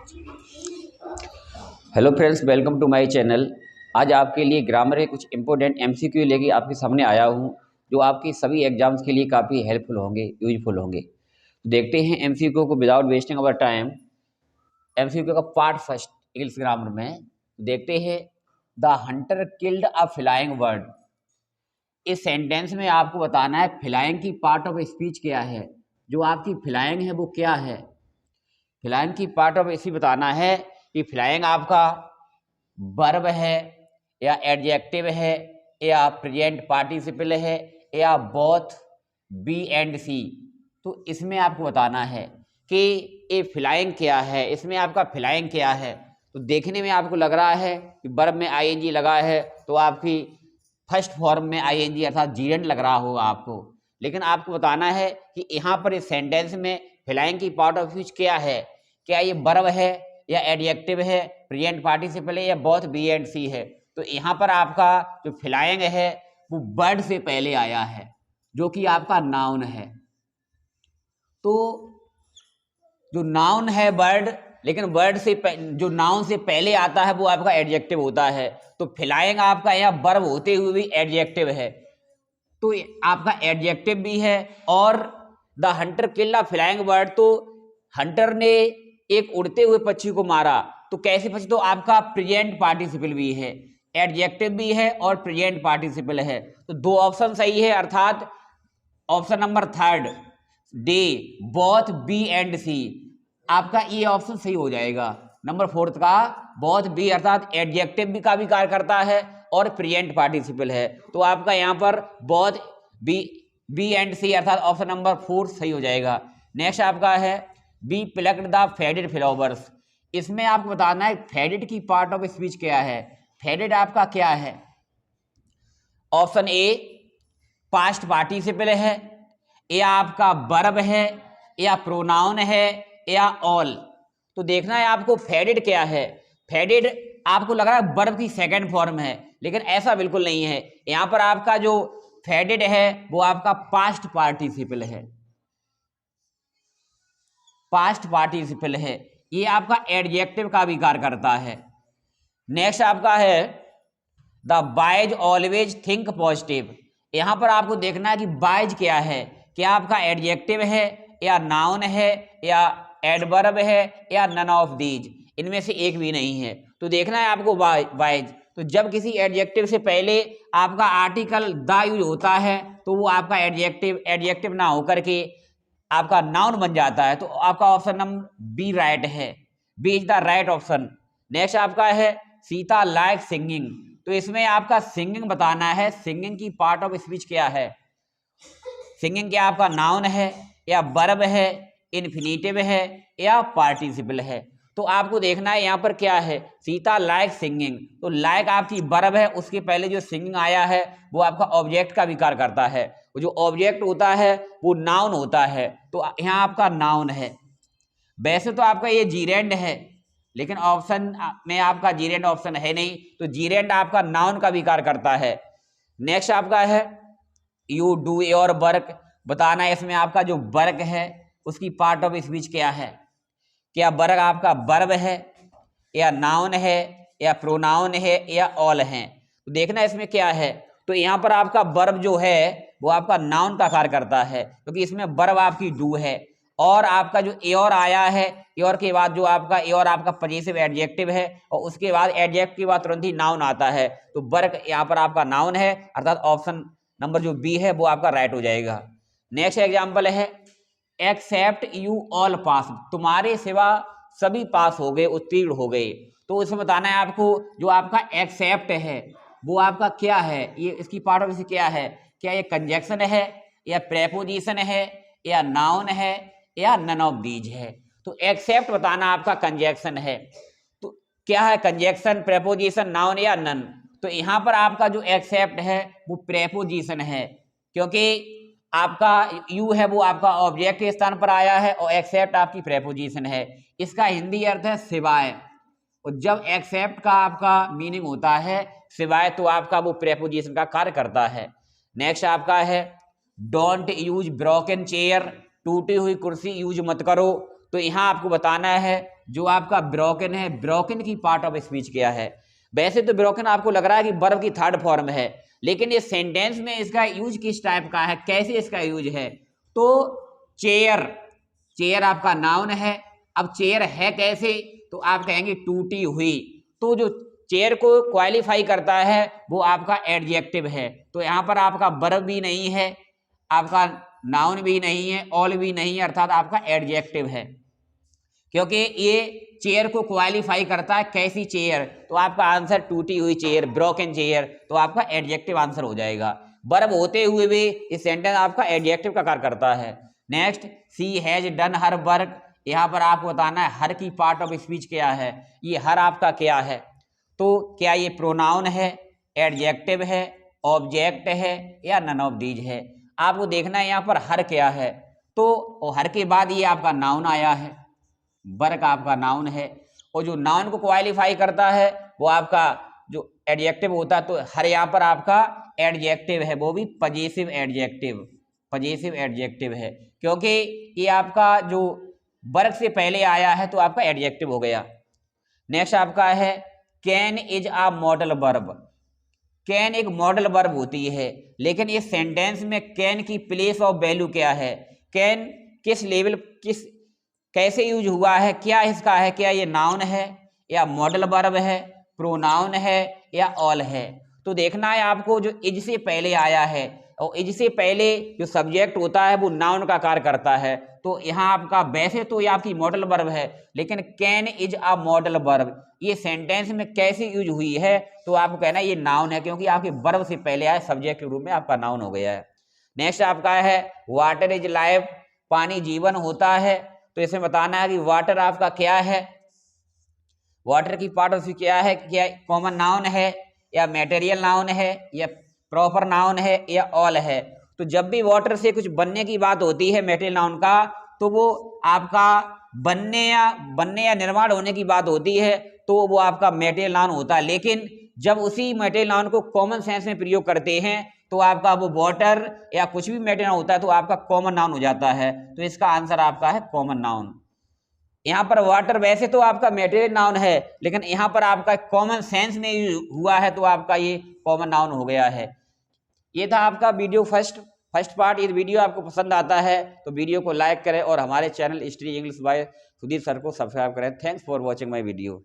Hello friends, welcome to my channel. आज आपके लिए ग्रामर के कुछ इंपॉर्टेंट एमसीक्यू लेके आपके सामने आया हूँ, जो आपकी सभी एग्जाम्स के लिए काफ़ी हेल्पफुल होंगे, यूजफुल होंगे। तो देखते हैं एमसीक्यू को without wasting our time. MCQ का पार्ट फर्स्ट इंग्लिश ग्रामर में देखते हैं। The Hunter killed a flying bird. इस सेंटेंस में आपको बताना है फ्लाइंग की पार्ट ऑफ स्पीच क्या है। जो आपकी फ्लाइंग है वो क्या है। फ्लाइंग की पार्ट ऑफ स्पीच बताना है कि फ्लाइंग आपका वर्ब है या एडजेक्टिव है या प्रेजेंट पार्टिसिपल है या बोथ बी एंड सी। तो इसमें आपको बताना है कि ये फ्लाइंग क्या है, इसमें आपका फ्लाइंग क्या है। तो देखने में आपको लग रहा है कि वर्ब में आईएनजी लगा है, तो आपकी फर्स्ट फॉर्म में आईएनजी अर्थात जीरेंड लग रहा होगा आपको। लेकिन आपको बताना है कि यहाँ पर इस सेंटेंस में फ्लाइंग की पार्ट ऑफ स्पीच क्या है। क्या ये वर्ब है या एडजेक्टिव है, प्रेजेंट पार्टिसिपल है या बोथ बी एंड सी है। तो यहाँ पर आपका जो फ्लाइंग है वो बर्ड से पहले आया है, जो कि आपका नाउन है। तो जो नाउन है बर्ड, लेकिन वर्ड से जो नाउन से पहले आता है वो आपका एडजेक्टिव होता है। तो फ्लाइंग आपका यहाँ वर्ब होते हुए भी एडजेक्टिव है, तो आपका एडजेक्टिव भी है। और the Hunter killed a flying bird, तो हंटर ने एक उड़ते हुए पक्षी को मारा। तो कैसे पक्षी, तो आपका प्रेजेंट पार्टिसिपल भी है, एडजेक्टिव भी है और प्रेजेंट पार्टिसिपल है। तो दो ऑप्शन सही है, अर्थात option number third D both B and C, आपका ये ऑप्शन सही हो जाएगा। नंबर फोर्थ का बोथ बी अर्थात एडजेक्टिव भी का भी कार्य करता है और प्रेजेंट पार्टिसिपल है। तो आपका यहाँ पर बोथ बी एंड सी अर्थात ऑप्शन नंबर 4 सही हो जाएगा। नेक्स्ट आपका है be plucked the faded flowers. इसमें आपको बताना है फेडेड की पार्ट ऑफ स्पीच क्या है। फेडेड आपका क्या है। ऑप्शन ए पास्ट पार्टिसिपल है, या आपका वर्ब है, या प्रोनाउन है, या ऑल। तो देखना है आपको फेडेड क्या है। फेडेड आपको लग रहा है वर्ब की सेकंड फॉर्म है, लेकिन ऐसा बिल्कुल नहीं है। यहां पर आपका जो फेडेड है वो आपका पास्ट पार्टिसिपल है, पास्ट पार्टिसिपल है। ये आपका एडजेक्टिव का भी कार्य करता है। नेक्स्ट आपका है the boys always think positive. यहां पर आपको देखना है कि बाइज क्या है। क्या आपका एडजेक्टिव है या नाउन है या एडवर्ब है या नन ऑफ दीज, इनमें से एक भी नहीं है। तो देखना है आपको बाइज। तो जब किसी एडजेक्टिव से पहले आपका आर्टिकल द यूज होता है तो वो आपका एडजेक्टिव ना होकर के आपका नाउन बन जाता है। तो आपका ऑप्शन नंबर बी राइट है, B is the right option. Next आपका है सीता लाइक सिंगिंग। तो इसमें आपका सिंगिंग बताना है, सिंगिंग की पार्ट ऑफ स्पीच क्या है। सिंगिंग क्या आपका नाउन है या वर्ब है, इन्फिनिटिव है या पार्टिसिपल है। तो आपको देखना है यहाँ पर क्या है, सीता लाइक सिंगिंग। तो लाइक आपकी वर्ब है, उसके पहले जो सिंगिंग आया है वो आपका ऑब्जेक्ट का विकार करता है। वो जो ऑब्जेक्ट होता है वो नाउन होता है, तो यहाँ आपका नाउन है। वैसे तो आपका ये जीरेंड है, लेकिन ऑप्शन में आपका जीरेंड ऑप्शन है नहीं, तो जीरेंड आपका नाउन का विकार करता है। नेक्स्ट आपका है यू डू योर वर्क। बताना है इसमें आपका जो वर्क है उसकी पार्ट ऑफ स्पीच क्या है। क्या वर्क आपका वर्ब है या नाउन है या प्रोनाउन है या ऑल है। तो देखना इसमें क्या है। तो यहाँ पर आपका वर्ब जो है वो आपका नाउन का कार्य करता है, क्योंकि इसमें वर्ब आपकी डू है। और आपका जो एयोर आया है, एयोर के बाद जो आपका एयोर आपका पजेसिव एडजेक्टिव है और उसके बाद एडजेक्टिव के बाद तुरंत ही नाउन आता है। तो वर्क यहाँ पर आपका नाउन है, अर्थात ऑप्शन नंबर जो बी है वो आपका राइट हो जाएगा। नेक्स्ट एग्जाम्पल है एक्सेप्ट यू ऑल पास। तुम्हारे सिवा सभी पास हो गए, उत्तीर्ण हो गए। तो इसमें बताना है आपको जो आपका एक्सेप्ट है वो आपका क्या है, ये इसकी पार्ट ऑफ स्पीच क्या है। क्या ये कंजक्शन है या प्रेपोजिशन है या नाउन है या नन ऑफ दीज है। तो एक्सेप्ट बताना आपका कंजक्शन है। तो क्या है कंजक्शन, प्रेपोजिशन, नाउन या नन। तो यहाँ पर आपका जो एक्सेप्ट है वो प्रेपोजिशन है, क्योंकि आपका यू है वो आपका ऑब्जेक्ट के स्थान पर आया है और एक्सेप्ट आपकी प्रेपोजिशन है। इसका हिंदी अर्थ है सिवाय। और जब एक्सेप्ट का आपका मीनिंग होता है सिवाय, तो आपका वो प्रेपोजिशन का कार्य करता है। नेक्स्ट आपका है डोंट यूज ब्रोकन चेयर। टूटी हुई कुर्सी यूज मत करो। तो यहाँ आपको बताना है जो आपका ब्रोकन है, ब्रोकन की पार्ट ऑफ स्पीच क्या है। वैसे तो ब्रोकन आपको लग रहा है कि वर्ब की थर्ड फॉर्म है, लेकिन ये सेंटेंस में इसका यूज किस टाइप का है, कैसे इसका यूज है। तो चेयर, चेयर आपका नाउन है। अब चेयर है कैसे, तो आप कहेंगे टूटी हुई। तो जो चेयर को क्वालिफाई करता है वो आपका एडजेक्टिव है। तो यहाँ पर आपका वर्ब भी नहीं है, आपका नाउन भी नहीं है, ऑल भी नहीं है, अर्थात आपका एडजेक्टिव है, क्योंकि ये चेयर को क्वालिफाई करता है। कैसी चेयर, तो आपका आंसर टूटी हुई चेयर, ब्रोकन चेयर, तो आपका एडजेक्टिव आंसर हो जाएगा। वर्ब होते हुए भी इस सेंटेंस आपका एडजेक्टिव का कार्य करता है। Next, she has done her work. यहाँ पर आपको बताना है हर की पार्ट ऑफ स्पीच क्या है। ये हर आपका क्या है, तो क्या ये प्रोनाउन है, एडजेक्टिव है, ऑब्जेक्ट है, या नन ऑफ दीज है। आपको देखना है यहाँ पर हर क्या है, तो हर के बाद ये आपका नाउन आया है, वर्क आपका नाउन है, और जो नाउन को क्वालिफाई करता है वो आपका जो एडजेक्टिव होता है। तो हर यहाँ पर आपका एडजेक्टिव है, वो भी पजेसिव एडजेक्टिव, पजेसिव एडजेक्टिव है, क्योंकि ये आपका जो वर्क से पहले आया है तो आपका एडजेक्टिव हो गया। नेक्स्ट आपका है can is a modal verb. Can एक मॉडल वर्ब होती है, लेकिन इस सेंटेंस में कैन की प्लेस ऑफ वैल्यू क्या है, कैन किस लेवल, किस कैसे यूज हुआ है, क्या इसका है, क्या ये नाउन है या मॉडल वर्ब है, प्रोनाउन है या ऑल है। तो देखना है आपको जो इज से पहले आया है, और इज से पहले जो सब्जेक्ट होता है वो नाउन का कार्य करता है। तो यहाँ आपका वैसे तो ये आपकी मॉडल वर्ब है, लेकिन can is a modal verb ये सेंटेंस में कैसे यूज हुई है, तो आपको कहना है ये नाउन है, क्योंकि आपके वर्ब से पहले आया, सब्जेक्ट के रूप में आपका नाउन हो गया है। नेक्स्ट आपका है वाटर इज लाइफ, पानी जीवन होता है। तो इसमें बताना है कि वाटर आपका क्या है, वाटर की पार्ट ऑफ स्पीच क्या है, क्या कॉमन नाउन है या मटेरियल नाउन है या प्रॉपर नाउन है या ऑल है। तो जब भी वाटर से कुछ बनने की बात होती है मटेरियल नाउन का, तो वो आपका बनने या निर्माण होने की बात होती है, तो वो आपका मटेरियल नाउन होता है। लेकिन जब उसी मटेरियल नाउन को कॉमन सेंस में प्रयोग करते हैं तो आपका वो वाटर या कुछ भी मटेरियल होता है तो आपका कॉमन नाउन हो जाता है। तो इसका आंसर आपका है कॉमन नाउन। यहाँ पर वाटर वैसे तो आपका मटेरियल नाउन है, लेकिन यहाँ पर आपका कॉमन सेंस में हुआ है, तो आपका ये कॉमन नाउन हो गया है। ये था आपका वीडियो फर्स्ट पार्ट। ये वीडियो आपको पसंद आता है तो वीडियो को लाइक करें और हमारे channel history English by Sudhir sir को सब्सक्राइब करें। Thanks for watching my video.